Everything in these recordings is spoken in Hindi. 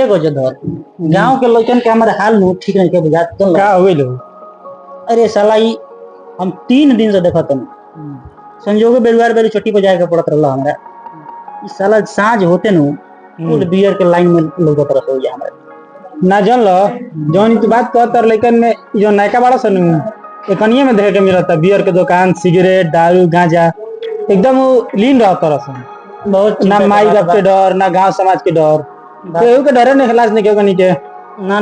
एगो जधर गांव के लड़कन के हमारे हाल नु ठीक नहीं के बुझात चल का होइल हो? अरे साला ई हम 3 दिन से देखत हन संजोगे बेलवार बेली चट्टी पे जाए के पड़त रहला हमरा ई साला साँझ होते नु फुल बियर के लाइन में लोग तरफ हो जा हमरा ना जान लो जौन तू बात कहत और लइकन में जो नायका बड़ा सनु एकनिए में देखे के मिलता बियर के दुकान सिगरेट दारू गांजा एकदम वो लीन रहत रसन बहुत ना माई बाप के डर ना गांव समाज के डर केहू के डरे नहीं खलास नहीं केहू के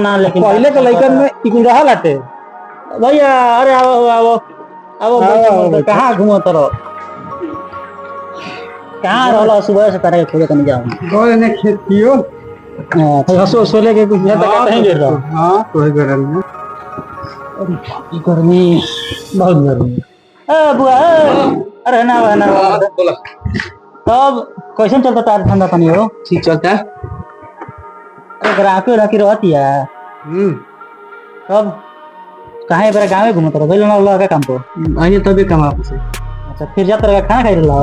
ना लेकिन पहले के लइकन में इकुल रहल आटे भैया अरे आओ आओ, कहाँ घूमो तरो कहाँ रहला सुबह से तारे खोजे कहीं जाओ गोल ने खेत कियो हसो सोले के कुछ ज्यादा कहते हैं गिर रहा हां कोई गरम नहीं गर्मी बहुत गर्मी ए बुआ अरे ना बोला तब कैसे चलता तार धंधा पानी हो ठीक चलता है अरे ग्राहक रखी रहती है तब कहाँ बड़ा गाँव घूमत रहो गइल ना लगा काम को आइए तभी कमा से अच्छा फिर जात रहा खाना खाई रहा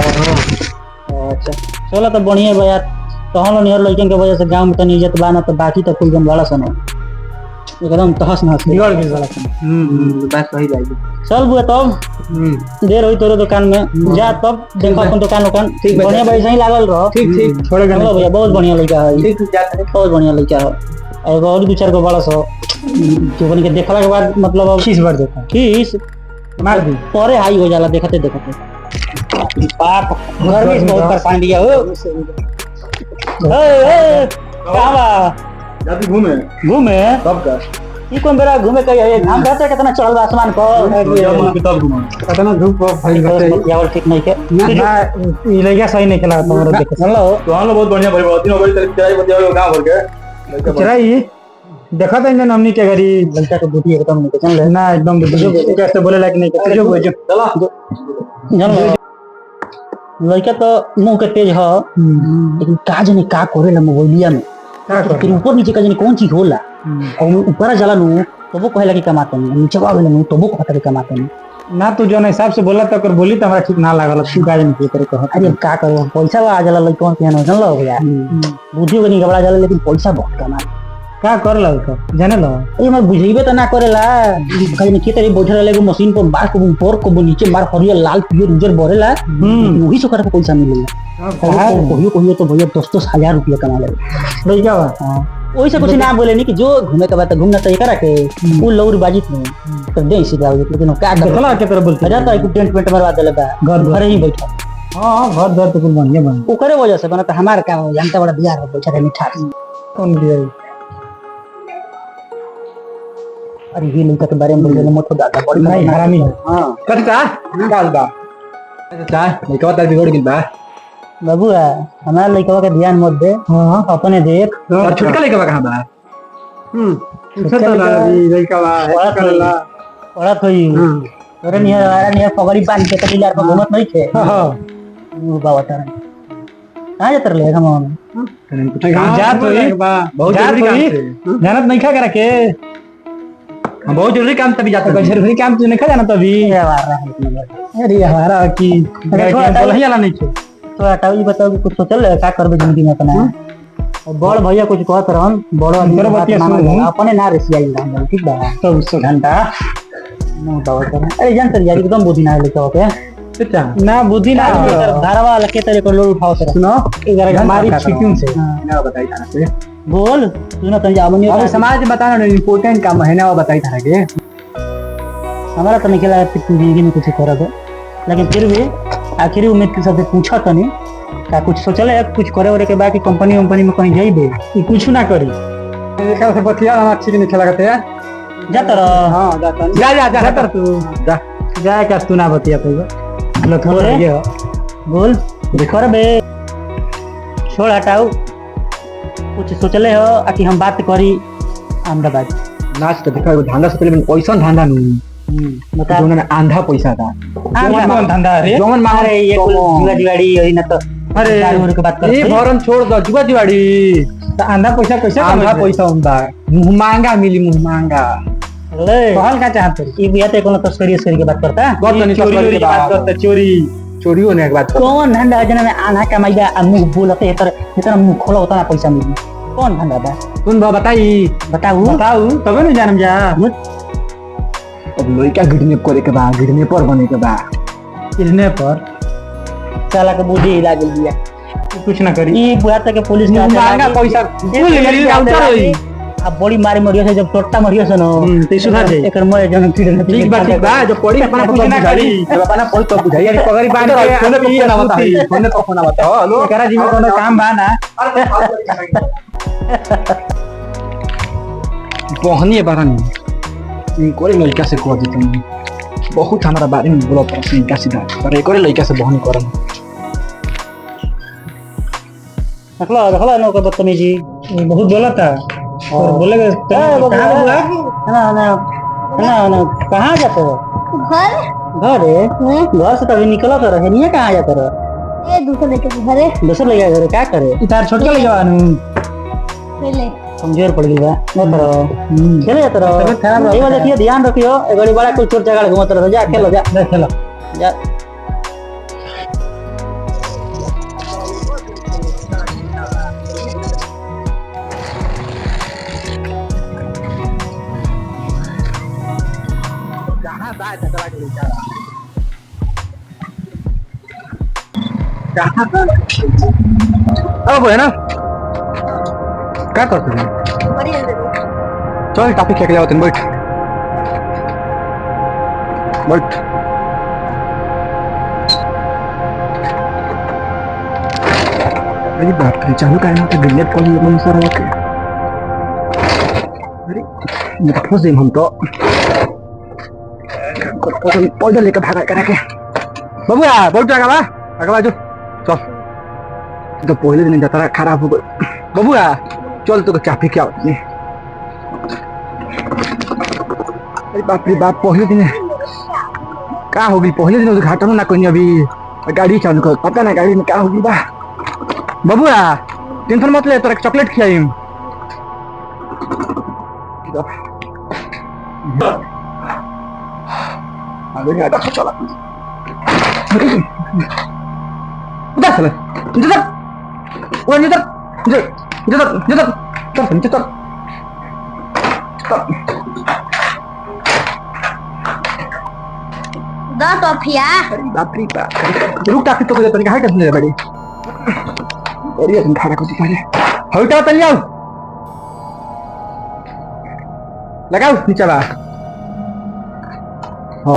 अच्छा चलो तो बढ़िया बा यार तहन नियर लड़कन के वजह से गांव में तनी इज्जत बाना तो बाकी तो कुल जन बड़ा सनो एकदम तहस नहस बिगड़ गई बड़ा बात सही जाएगी चल बुआ तब देर हुई तोरे दुकान में जा तब देखो अपन दुकान ठीक बढ़िया भाई सही लागल रहो ठीक छोड़ेगा चलो भैया बहुत बढ़िया लड़का है ठीक जाते हैं बहुत बढ़िया लड़का है एगो और दो चार गो बड़ा सो जो बन के देखला के बाद मतलब अब खीस बढ़ जाता खीस मार दी परे हाई हो जाला देखते बाप गर्मी से बहुत परेशान दिया हो कहाँ बा जाती घूमे तब का ई कौन बेरा घूमे कही है हम रहते कितना चढ़ल बा आसमान को किताब घूमा कितना धूप भाई रहते यावल ठीक नहीं के ना ई लइका सही नहीं खेला तुम्हारा देखे चलो तो हम लोग बहुत बढ़िया भाई बहुत दिन हो गई तेरी बतिया गांव भर के चराई देखा था इंजन हमनी के घरी लड़का के बूटी एकदम नहीं चल रहे ना एकदम कैसे बोले लायक नहीं के जो चला जान लड़का तो मुंह के तेज है लेकिन का जाने का करेला मोबाइलिया में फिर ऊपर नीचे का जाने कौन चीज होला और ऊपर जाला नु तो वो कहेला कि कमाते नहीं नीचे वाला नु तो वो कहता कि कमाते नहीं ना तू जो हिसाब से बोला तो बोली तो हमरा ठीक ना लागल तू का जाने के करे कह अरे का करो पैसा आ जाला लड़का के ना जान लो भैया बुद्धि को नहीं घबरा जाला लेकिन पैसा बहुत कमा का कर लग जाने लो ए मैं बुझेबे त ना करेला कहीं के तरी बैठे रहले मशीन पर बार को ऊपर को नीचे मार हरियर लाल पीयर उजर भरेला वही से कर पैसा मिलेला कहियो तो भैया 10,000 रुपया कमा ले लइका बा ओई से कुछ ना बोले नहीं कि जो घूमे के बाद घूमना तो एकरा के वो लौर बाजी में तो दे सीधा लेकिन का चला के तरह बोल जाता है टेंट पेंट मारवा देले बा घर ही बैठा हां घर तो कुल बढ़िया बन ओकरे वजह से बना तो हमार का जानता बड़ा बिहार में बैठा रहे मिठा कौन दिया अरे ये लड़का के बारे में बोलने मत हो दादा बड़ी नहीं हरामी है हां कटता निकाल बा अच्छा लइका तार बिगड़ गेल बा बाबू हमारा लड़का का ध्यान मत दे हां अपने देख और छोटका लइका कहां बा छोटा लइका बा करला पढ़त होई तोरे नियर पगड़ी बांध के तली लार पर घूमत नहीं थे हां वो बाबा तार कहां जात रहे हम जात होई बहुत जरूरी काम से जानत नहीं खा करा के हम बहुत जरूरी काम तभी जाता है जरूरी काम तू नहीं खा जाना तभी अरे हमारा की बोला ही आला नहीं छे तो हटाओ ये बताओ कि कुछ सोचल है का करबे जिंदगी में अपना और बड़ भैया कुछ कहत रहन बड़ तेरे बतिया सुन अपने ना रेसियाई रहन ठीक बा तो 100 घंटा नो बाबा कर अरे जान तर यार एकदम बुद्धि ना लेके ओके अच्छा ना बुद्धि ना धारवा लके तेरे को लोड उठाओ तेरा सुनो 11 हमारी छिक्यूं से ना बताई थाना से बोल सुनो तन जावनी अब समाज में बताना ना इंपॉर्टेंट काम है ना वो बताई थाना के हमारा तो निकला है जिंदगी में कुछ कर दो लेकिन फिर भी आखिरी उम्मीद के साथ पूछा तो नहीं का कुछ सोचल है कुछ करे और के बाकी कंपनी में कहीं जाइबे ई कुछ ना करी देखा से बतिया ना ठीक नहीं खेला करते जाता रह हां जाता जा कर तू जा का तू ना बतिया तो लो थोड़ा ये बोल कर बे छोड़ हटाओ कुछ सोचले हो कि हम बात करी अहमदाबाद नाच तो देखा धंधा से पहले पैसा धंधा नहीं बता जो ना आंधा पैसा था कौन धंधा है जोमन मांग रहे ये कुल जुआ दिवाड़ी यही ना तो अरे के बात कर ये भरन छोड़ दो जुआ दिवाड़ी तो आंधा पैसा कैसे आंधा पैसा होता मुंह मांगा मिली मुंह मांगा ले कहल का चाहते ये बिया ते कोनो तस्करी की बात करता चोरी की बात करता चोरी चोरी होने की बात कौन धंधा जना में आना कमाइबा मुंह बोलते इतना मुंह खोला होता ना पैसा मिली कौन धंधा बा कौन बा बताई बताऊ बताऊ तबे न जानम जा अब लइका गिरने करे के बा गिरने पर बने के बा गिरने पर साला के बुद्धि हिला गेल बिया कुछ ना करी ई बुआ तक के पुलिस के मांगा पैसा कुल मेरी आउटर होई अब बड़ी मारी मरियो से जब टोटा मरियो से न ते सुधार जाई एकर मरे जन फिर ठीक बा जो पड़ी अपना पता ना करी जब अपना पड़ी तो बुझाई अरे पगड़ी बांध के फोन पे ना बताई फोन पे फोन बताओ हेलो एकरा जी में कोनो काम बा ना बहनी बारन कोरे लड़का से कह देते बहुत हमारा बारे में बोला पर इनका सीधा पर एक और लड़का से बहनी करन देखला नो का बदतमीजी बहुत बोला था और बोलेगा कहाँ ना कहाँ जाते हो घर है घर से तभी निकला तो रहे नहीं कहाँ जाते रहो ये दूसरे लेके घरे दूसरे ले गए क्या करे इतार छोटका ले जवान पहले कमजोर पड़ गई बा नहीं करो चले जाते रहो ये वाला देखिए ध्यान रखियो एक बड़ी बड़ा कोई चोर जगह घूमते रहो जा खेलो जा खेलो जा अब है ना क्या करते हैं चल टॉपी खेल ले होते बैठ बैठ अरे बाप रे चालू काय ना गिरने कॉल मन सर ओके अरे मैं फंस गई हम तो पैदल लेकर भागा करा के बाबूआ बहुत जगह बा अगला जो चल तो पहले दिन जतरा खराब हो गई बाबूआ चल तो चापी क्या होती है अरे बाप रे बाप पहले दिन क्या होगी पहले दिन उद्घाटन ना कोई अभी गाड़ी चालू कर पता ना गाड़ी में क्या होगी बा बाबूआ टेंशन मत ले तोरा चॉकलेट खिलाई अरे यार चला udah salah jeder udah jeder jeder jeder jeder jeder दा टॉफिया बाप रे बाप रुक टाकी तो तनिक हाइट असले बड़ी अरे तुम खाना को दिखा दे हौटा तन जाओ लगाओ नीचे बा हो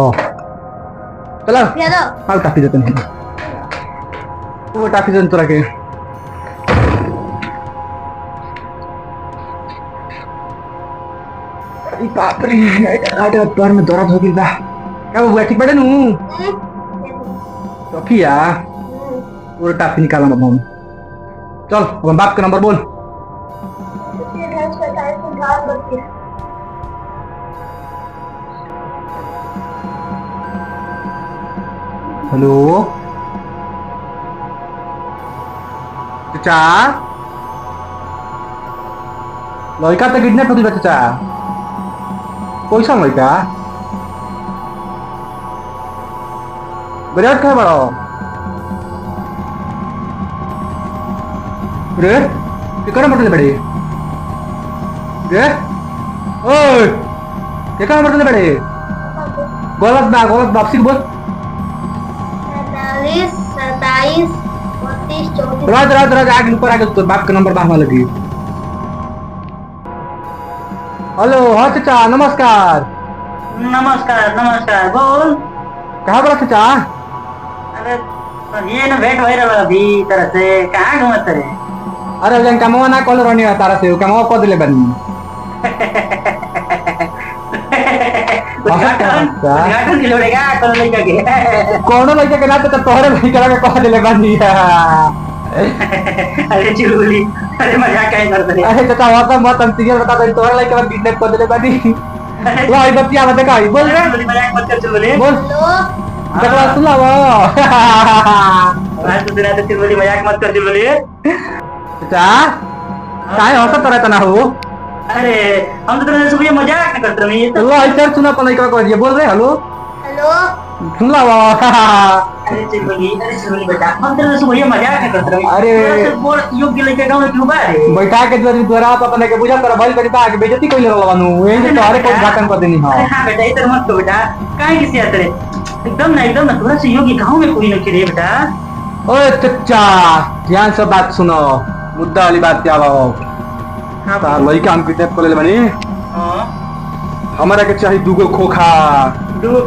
चलो ये दो हाउ टाकी दे तन वो टाकी जन तोरा के अरे बाप रे आटे पैर में दर्द हो गई बा क्या वो ठीक बैठे नू टॉफिया वो टाफी निकाला मम्मी चल अब बाप का नंबर बोल हेलो चाचा लड़का तो किडनैप होती चाचा कैसा लड़का बिराट कहाँ बड़ो रे कितना मरने बड़े रे ओए कितना मरने बड़े गलत वापसी बोल 47 27 32 34 राज आगे ऊपर आगे तो बाप का नंबर मांगने लगी हेलो हाँ चाचा नमस्कार नमस्कार बोल कहाँ बड़ा चाचा अरे ये ना भेंट हो रहा अभी तरह से कहाँ घूमते रहे अरे जन कमवा ना कॉल रहनी है तारा से कमवा पद ले बनी उद्घाटन के लोड़ेगा कौन लड़का के कौन लड़का के ना तो तोहरे लड़का के कह दिले बनी अरे चुलबुली अरे मजाक क्या करते रहे अरे चाचा वाता मत हम सीरियस बता दे तोहरे लड़का के किडनैप कर दिले बनी लो आई बतिया बता का बोल रे मजाक मत कर चुलबुली बोल हेलो बकरा सुना वो आज तो दिन आते चुलबुली मजाक मत कर चुलबुली चाचा काहे हंसत रहता ना हो अरे हम तो तेरे सुबह मजाक नहीं करते रहे लो इधर सुना अपन लड़का कह दिया बोल रहे हेलो हेलो हेलो सुन ला अरे चल बेटा हम तेरे से भैया मजाक करत रहे अरे। बोल योग्य लड़के गांव में क्यों बा रे बैठा के द्वारा तो अपने के बुझा कर भाई करीता के बेइज्जती कइले रहलवानु एही से तोहरे को घाटन कर देनी हां। अरे हाँ बेटा इधर मत तो बेटा काहे किसी आते रे एकदम ना थोड़ा सा योग्य गांव में कोई नहीं रे बेटा ओए चचा ध्यान से बात सुनो मुद्दा वाली बात क्या हो हाँ ता लइका हम किताब खोले बनी हां हमारा के चाहिए दूगो खोखा दूगो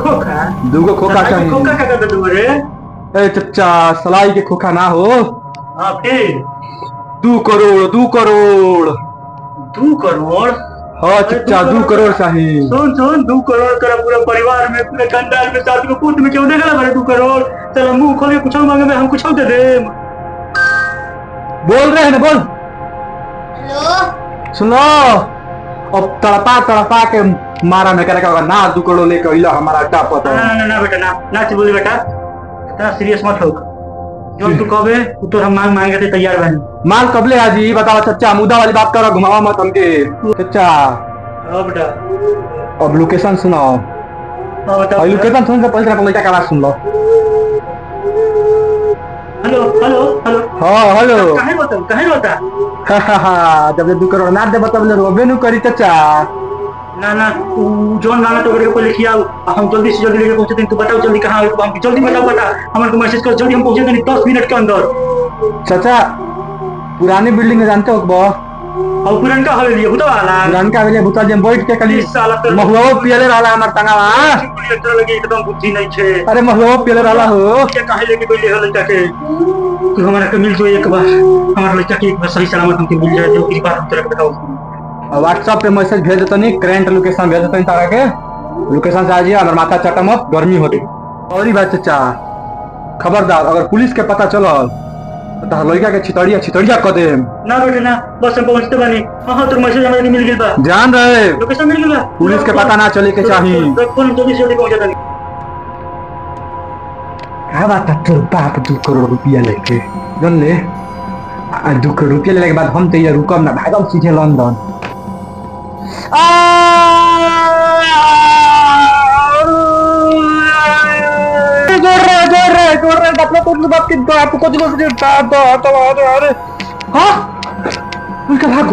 खोखा चाहिए। खोखा का कर दो रे ए चचा सलाई के खोखा ना हो हां फिर 2 करोड़ 2 करोड़ 2 करोड़ हाँ चचा 2 करोड़ चाहिए। सुन 2 करोड़ का पूरा परिवार में पूरे खानदान में साथ में पूत में क्यों देखला बड़े 2 करोड़ चलो मुंह खोल के कुछ मांगे में हम कुछ दे दे बोल रहे हैं ना बोल हेलो सुनो अब तड़पा के मारा में करे का ना 2 करोड़ लेके अइला हमारा अड्डा पता ना बेटा ना चल बोली बेटा इतना सीरियस मत हो जो तू कबे तू तो हम मांगे थे तैयार बनी माल कबले हाजी बताओ चचा मुद्दा वाली बात करो घुमावा मत हमके चचा हां बेटा अब लोकेशन सुनाओ हां बेटा लोकेशन सुन से पहले लड़का का आवाज सुन लो। हेलो हाँ हेलो काहे बता जब 2 करोड़ ना दे बताबले रोबे नु करी चचा ना तू जोन लाना तो करके पहले खियाओ हम जल्दी से जल्दी लेके पहुंचते हैं तू बताओ जल्दी कहां हम जल्दी बताओ बता हमारे को मैसेज कर जल्दी हम पहुंचे नहीं 10 मिनट के अंदर चचा पुरानी बिल्डिंग में जानते हो बा और पुरनका हवे लिए भूत वाला पुरानका वाले भूता जे बैठ के खाली इस साल तो महुआ पियले रहला हमर तंगावा कैलकुलेटर लगे एकदम बुद्धि नहीं छे अरे महुआ पियले रहला हो क्या काहे लेके कोई ले लड़का के तू हमारा के मिल जो एक बार हमारा लड़का के एक बार सही सलामत हमके मिल जाए जो कृपा हम तेरे को बताओ व्हाट्सएप पे मैसेज भेज देतो नहीं करंट लोकेशन भेज देतो तारा के लोकेशन से आ जाइए हमार माथा चटा मत गर्मी होती और ही बात चचा खबरदार अगर पुलिस के पता चलो तो लड़का के छितड़िया कर दे ना बेटा ना बस हम पहुंचते बानी हां तो मैसेज हमारे मिल गेल बा ध्यान रहे लोकेशन मिल गेल बा पुलिस के पता ना चले के चाहिए फोन जल्दी से जल्दी पहुंचा दे क्या बात है तेरे बाप 2 करोड़ रुपया लेके जन ले 2 करोड़ रुपया लेने के बाद हम तो ये रुकम ना भागम सीधे लंदन बाप के आपको कुछ नहीं हाँ उनका भाग